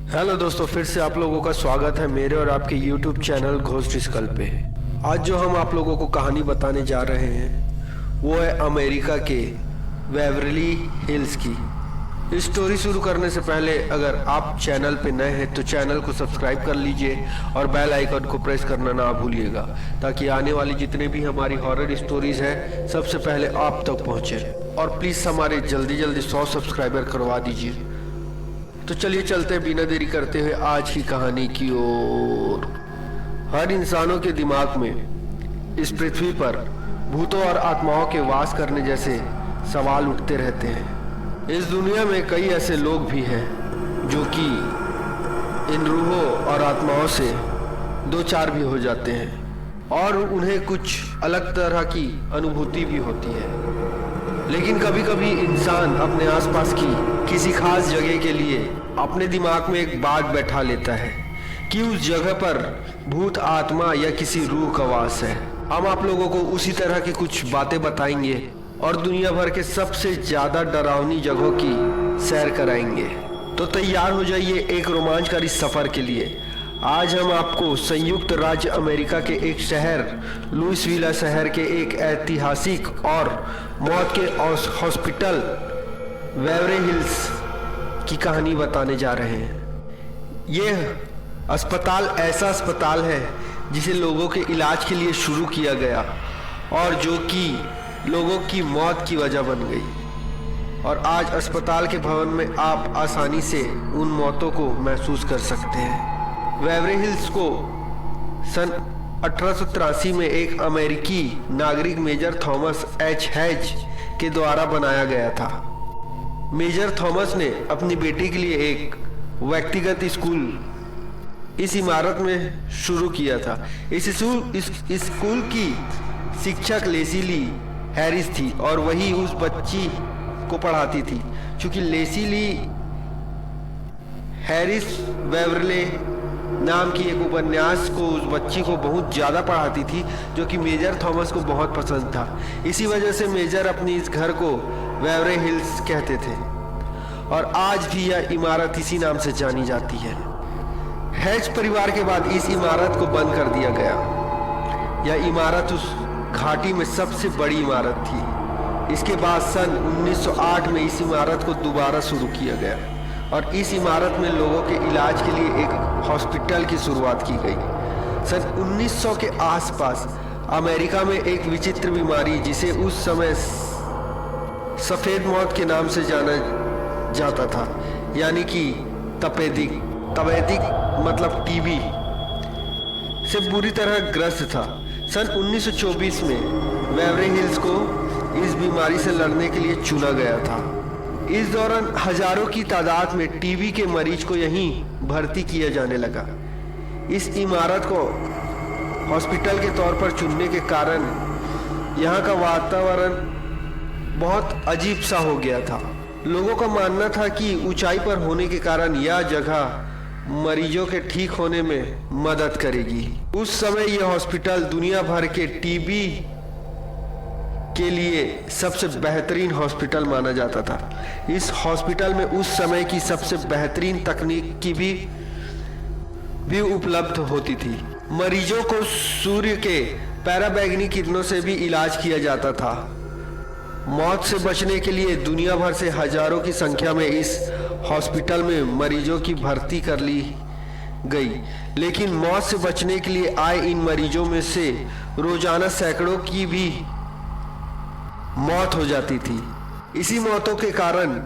Hello दोस्तों, फिर से आप लोगों का स्वागत है मेरे और आपके YouTube चैनल घोस्ट स्कल पे। आज जो हम आप लोगों को कहानी बताने जा रहे हैं वो है अमेरिका के बेवरली हिल्स की। इस स्टोरी शुरू करने से पहले अगर आप चैनल पे नए हैं तो चैनल को सब्सक्राइब कर लीजिए और बेल आइकन को प्रेस करना ना भूलिएगा, ताकि आने वाली जितने भी हमारी हॉरर स्टोरीज हैं सबसे पहले आप तक पहुँचे। और प्लीज़ हमारे जल्दी 100 सब्सक्राइबर करवा दीजिए। तो चलिए चलते बिना देरी करते हुए आज की कहानी की ओर। हर इंसानों के दिमाग में इस पृथ्वी पर भूतों और आत्माओं के वास करने जैसे सवाल उठते रहते हैं। इस दुनिया में कई ऐसे लोग भी हैं जो कि इन रूहों और आत्माओं से दो चार भी हो जाते हैं और उन्हें कुछ अलग तरह की अनुभूति भी होती है। लेकिन कभी कभी इंसान अपने आसपास की किसी खास जगह के लिए अपने दिमाग में एक बात बैठा लेता है कि उस जगह पर भूत आत्मा या किसी रूह का वास है। हम आप लोगों को उसी तरह की कुछ बातें बताएंगे और दुनिया भर के सबसे ज्यादा डरावनी जगहों की सैर कराएंगे। तो तैयार हो जाइए एक रोमांचकारी सफर के लिए। आज हम आपको संयुक्त राज्य अमेरिका के एक शहर लुइसविला शहर के एक ऐतिहासिक और मौत के हॉस्पिटल बेवरली हिल्स की कहानी बताने जा रहे हैं। यह अस्पताल ऐसा अस्पताल है जिसे लोगों के इलाज के लिए शुरू किया गया और जो कि लोगों की मौत की वजह बन गई। और आज अस्पताल के भवन में आप आसानी से उन मौतों को महसूस कर सकते हैं। बेवरली हिल्स को सन 1883 में एक अमेरिकी नागरिक मेजर थॉमस एच हेज के द्वारा बनाया गया था। मेजर थॉमस ने अपनी बेटी के लिए एक व्यक्तिगत स्कूल इस इमारत में शुरू किया था। इस स्कूल की शिक्षक लेसी हैरिस थी और वही उस बच्ची को पढ़ाती थी। चूंकि लेसी हैरिस बेवरली नाम की एक उपन्यास को उस बच्ची को बहुत ज़्यादा पढ़ाती थी, जो कि मेजर थॉमस को बहुत पसंद था। इसी वजह से मेजर अपनी इस घर को बेवरली हिल्स कहते थे और आज भी यह इमारत इसी नाम से जानी जाती है। हेज परिवार के बाद इस इमारत को बंद कर दिया गया। यह इमारत उस घाटी में सबसे बड़ी इमारत थी। इसके बाद सन 1908 में इस इमारत को दोबारा शुरू किया गया और इस इमारत में लोगों के इलाज के लिए एक हॉस्पिटल की शुरुआत की गई। सन 1900 के आसपास अमेरिका में एक विचित्र बीमारी जिसे उस समय सफ़ेद मौत के नाम से जाना जाता था, यानी कि तपेदिक मतलब टीबी से बुरी तरह ग्रस्त था। सन 1924 में बेवरली हिल्स को इस बीमारी से लड़ने के लिए चुना गया था। इस दौरान हजारों की तादाद में टीबी के मरीज को यहीं भर्ती किया जाने लगा। इस इमारत को हॉस्पिटल के तौर पर चुनने के कारण यहाँ का वातावरण बहुत अजीब सा हो गया था। लोगों का मानना था कि ऊंचाई पर होने के कारण यह जगह मरीजों के ठीक होने में मदद करेगी। उस समय यह हॉस्पिटल दुनिया भर के टीबी के लिए सबसे बेहतरीन हॉस्पिटल माना जाता था। इस हॉस्पिटल में उस समय की सबसे बेहतरीन तकनीक की भी उपलब्ध होती थी। मरीजों को सूर्य के पराबैंगनी किरणों से भी इलाज किया जाता था। मौत से बचने के लिए दुनिया भर से हजारों की संख्या में इस हॉस्पिटल में मरीजों की भर्ती कर ली गई, लेकिन मौत से बचने के लिए आए इन मरीजों में से रोजाना सैकड़ों की भी मौत हो जाती थी। इसी मौतों के कारण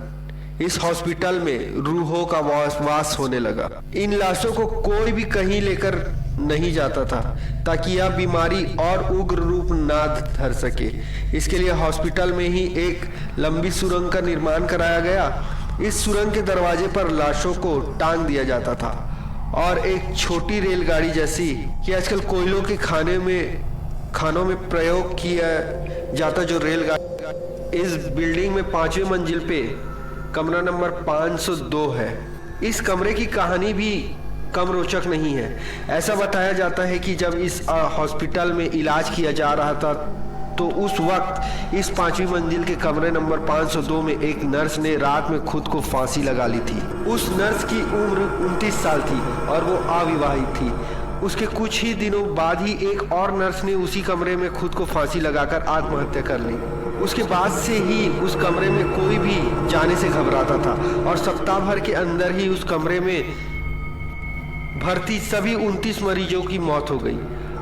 इस हॉस्पिटल में रूहों का वास होने लगा। इन लाशों को कोई भी कहीं लेकर नहीं जाता था ताकि यह बीमारी और उग्र रूप ना धर सके। इसके लिए हॉस्पिटल में ही एक लंबी सुरंग का निर्माण कराया गया। इस सुरंग के दरवाजे पर लाशों को टांग दिया जाता था और एक छोटी रेलगाड़ी जैसी कि आजकल कोयलों के खानों में प्रयोग किया जाता जो रेलगाड़ी इस बिल्डिंग में 5वें मंजिल पे कमरा नंबर 502 है। इस कमरे की कहानी भी कम रोचक नहीं है। ऐसा बताया जाता है कि जब इस हॉस्पिटल में इलाज किया जा रहा था तो उस वक्त इस 5वीं मंजिल के कमरे नंबर 502 में एक नर्स ने रात में खुद को फांसी लगा ली थी। उस नर्स की उम्र 29 साल थी और वो अविवाहित थी। उसके कुछ ही दिनों बाद ही एक और नर्स ने उसी कमरे में खुद को फांसी लगाकर आत्महत्या कर ली। उसके बाद से ही उस कमरे में कोई भी जाने से घबराता था और सप्ताह भर के अंदर ही उस कमरे में भर्ती सभी 29 मरीजों की मौत हो गई।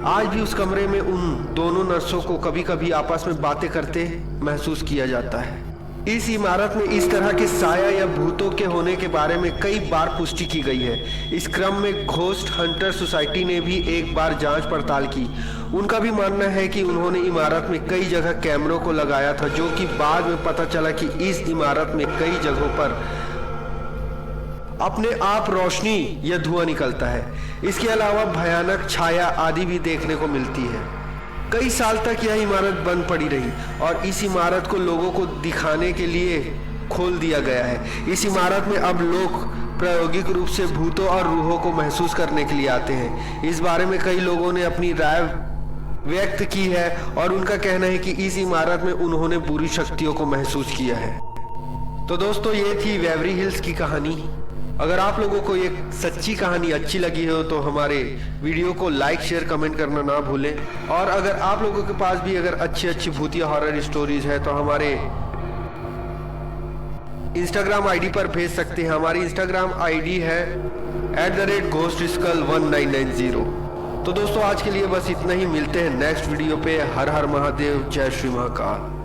आज भी उस कमरे में उन दोनों नर्सों को कभी कभी आपस में बातें करते महसूस किया जाता है। इस इमारत में इस तरह के साया या भूतों के होने के बारे में कई बार पुष्टि की गई है। इस क्रम में घोस्ट हंटर सोसाइटी ने भी एक बार जांच पड़ताल की। उनका भी मानना है कि उन्होंने इमारत में कई जगह कैमरों को लगाया था, जो कि बाद में पता चला कि इस इमारत में कई जगहों पर अपने आप रोशनी या धुआं निकलता है। इसके अलावा भयानक छाया आदि भी देखने को मिलती है। कई साल तक यह इमारत बंद पड़ी रही और इस इमारत को लोगों को दिखाने के लिए खोल दिया गया है। इस इमारत में अब लोग प्रायोगिक रूप से भूतों और रूहों को महसूस करने के लिए आते हैं। इस बारे में कई लोगों ने अपनी राय व्यक्त की है और उनका कहना है कि इस इमारत में उन्होंने बुरी शक्तियों को महसूस किया है। तो दोस्तों, ये थी वेवरी हिल्स की कहानी। अगर आप लोगों को ये सच्ची कहानी अच्छी लगी हो तो हमारे वीडियो को लाइक शेयर कमेंट करना ना भूलें। और अगर आप लोगों के पास भी अगर अच्छी भूतिया हॉरर स्टोरीज है तो हमारे इंस्टाग्राम आईडी पर भेज सकते हैं। हमारी इंस्टाग्राम आईडी है @ghostskull1990। तो दोस्तों, आज के लिए बस इतना ही। मिलते हैं नेक्स्ट वीडियो पे। हर हर महादेव, जय श्री महाकाल।